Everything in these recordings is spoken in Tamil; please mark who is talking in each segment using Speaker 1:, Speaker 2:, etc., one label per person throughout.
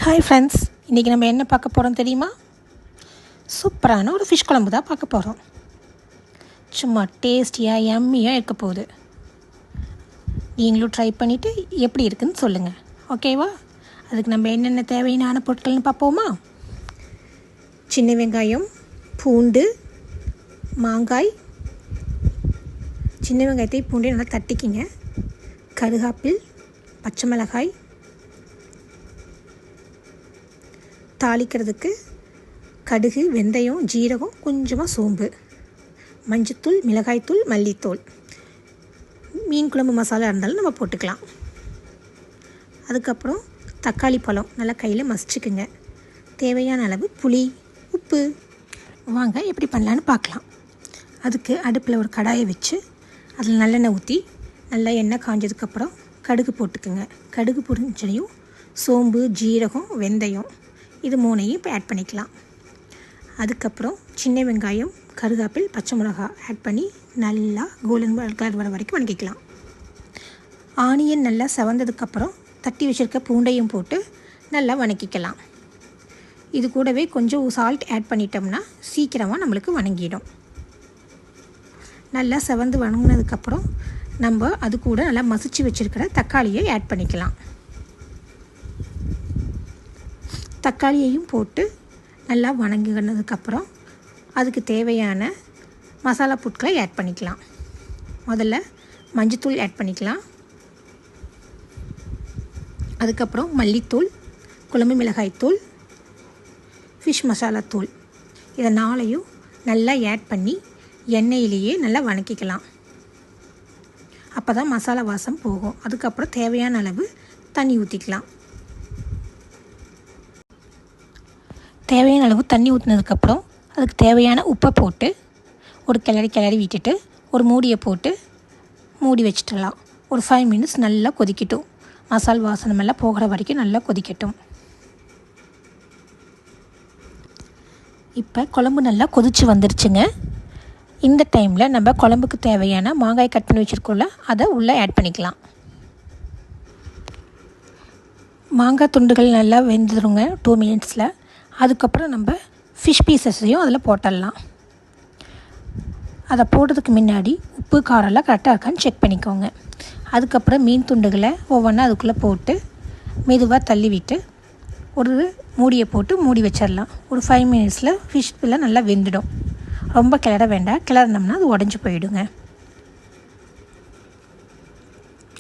Speaker 1: ஹாய் ஃப்ரெண்ட்ஸ், இன்றைக்கி நம்ம என்ன பார்க்க போகிறோம் தெரியுமா? சூப்பரான ஒரு ஃபிஷ் குழம்பு தான் பார்க்க போகிறோம். சும்மா டேஸ்டியாக யம்மியாக இருக்க போகுது. நீங்களும் ட்ரை பண்ணிவிட்டு எப்படி இருக்குதுன்னு சொல்லுங்கள், ஓகேவா? அதுக்கு நம்ம என்னென்ன தேவையான பொருட்கள்னு பார்ப்போமா? சின்ன வெங்காயம், பூண்டு, மாங்காய். சின்ன வெங்காயத்தை பூண்டையும் நல்லா தட்டிக்கிங்க. கருகாப்பில், பச்சை மிளகாய், தாளிக்கிறதுக்கு கடுகு, வெந்தயம், ஜீரகம், கொஞ்சமாக சோம்பு, மஞ்சத்தூள், மிளகாய்த்தூள், மல்லித்தூள். மீன் குழம்பு மசாலா இருந்தாலும் நம்ம போட்டுக்கலாம். அதுக்கப்புறம் தக்காளி பழம் நல்லா கையில் மசிச்சுக்குங்க. தேவையான அளவு புளி, உப்பு. வாங்க எப்படி பண்ணலான்னு பார்க்கலாம். அதுக்கு அடுப்பில் ஒரு கடாயை வச்சு அதில் நல்லெண்ணெய் ஊற்றி நல்லா எண்ணெய் காஞ்சதுக்கப்புறம் கடுகு போட்டுக்குங்க. கடுகு பொரிஞ்சதையும் சோம்பு, ஜீரகம், வெந்தயம் இது மூணையும் இப்போ ஆட் பண்ணிக்கலாம். அதுக்கப்புறம் சின்ன வெங்காயம், கருகாப்பில், பச்சை மிளகாய் ஆட் பண்ணி நல்லா கோல்டன் கலர் வர வரைக்கும் வதக்கிக்கலாம். ஆனியன் நல்லா செவந்ததுக்கப்புறம் தட்டி வச்சுருக்க பூண்டையும் போட்டு நல்லா வதக்கிக்கலாம். இது கூடவே கொஞ்சம் சால்ட் ஆட் பண்ணிட்டோம்னா சீக்கிரமாக நம்மளுக்கு வதங்கிடும். நல்லா செவந்து வதங்கினதுக்கப்புறம் நம்ம அது கூட நல்லா மசிச்சு வச்சுருக்கிற தக்காளியை ஆட் பண்ணிக்கலாம். தக்காளியையும் போட்டு நல்லா வதங்கினதுக்கப்புறம் அதுக்கு தேவையான மசாலா பொருட்களை ஆட் பண்ணிக்கலாம். முதல்ல மஞ்சத்தூள் ஆட் பண்ணிக்கலாம். அதுக்கப்புறம் மல்லித்தூள், குழம்பு மிளகாய்த்தூள், ஃபிஷ் மசாலா தூள். இதை நாளையும் நல்லா ஆட் பண்ணி எண்ணெயிலேயே நல்லா வதக்கிக்கலாம். அப்போ தான் மசாலா வாசம் போகும். அதுக்கப்புறம் தேவையான அளவு தண்ணி ஊற்றிக்கலாம். தேவையான அளவு தண்ணி ஊற்றினதுக்கப்புறம் அதுக்கு தேவையான உப்பை போட்டு ஒரு கிளறி விட்டுட்டு ஒரு மூடியை போட்டு மூடி வச்சிடலாம். ஒரு 5 minutes நல்லா கொதிக்கட்டும். மசால் வாசனமெல்லாம் போகிற வரைக்கும் நல்லா கொதிக்கட்டும். இப்போ குழம்பு நல்லா கொதித்து வந்துருச்சுங்க. இந்த டைமில் நம்ம குழம்புக்கு தேவையான மாங்காய் கட் பண்ணி வச்சுருக்கோம்ல, அதை உள்ளே ஆட் பண்ணிக்கலாம். மாங்காய் துண்டுகள் நல்லா வெந்துடுங்க 2 minutes. அதுக்கப்புறம் நம்ம ஃபிஷ் பீசஸையும் அதில் போட்டுடலாம். அதை போடுறதுக்கு முன்னாடி உப்பு காரெல்லாம் கரெக்டாக இருக்கான்னு செக் பண்ணிக்கோங்க. அதுக்கப்புறம் மீன் துண்டுகளை ஒவ்வொன்றா அதுக்குள்ளே போட்டு மெதுவாக தள்ளி விட்டு ஒரு மூடியை போட்டு மூடி வச்சிடலாம். ஒரு 5 minutes ஃபிஷ் எல்லாம் நல்லா வெந்துடும். ரொம்ப கிளற வேண்டாம். கிளறினோம்னா அது உடஞ்சி போயிடுங்க.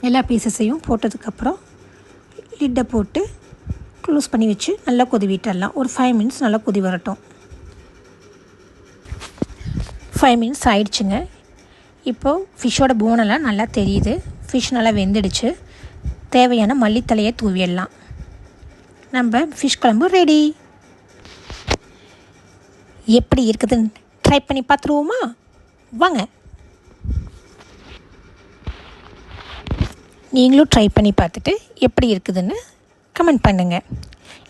Speaker 1: எல்லா பீசஸையும் போட்டதுக்கப்புறம் லிட்டை போட்டு க்ளோஸ் பண்ணி வச்சு நல்லா கொதி விட்டுடலாம். ஒரு 5 minutes நல்லா கொதி வரட்டும். 5 minutes ஆயிடுச்சுங்க. இப்போது ஃபிஷ்ஷோட போனெல்லாம் நல்லா தெரியுது. ஃபிஷ் நல்லா வெந்துடுச்சு. தேவையான மல்லித்தலையை தூவிடலாம். நம்ம ஃபிஷ் குழம்பு ரெடி. எப்படி இருக்குதுன்னு ட்ரை பண்ணி பார்த்துருவோமா? வாங்க. நீங்களும் ட்ரை பண்ணி பார்த்துட்டு எப்படி இருக்குதுன்னு கமெண்ட் பண்ணுங்கள்.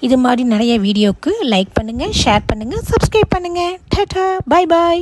Speaker 1: இது மாதிரி நிறைய வீடியோவுக்கு லைக் பண்ணுங்கள், ஷேர் பண்ணுங்கள், சப்ஸ்கிரைப் பண்ணுங்கள். டாடா, பாய் பாய்.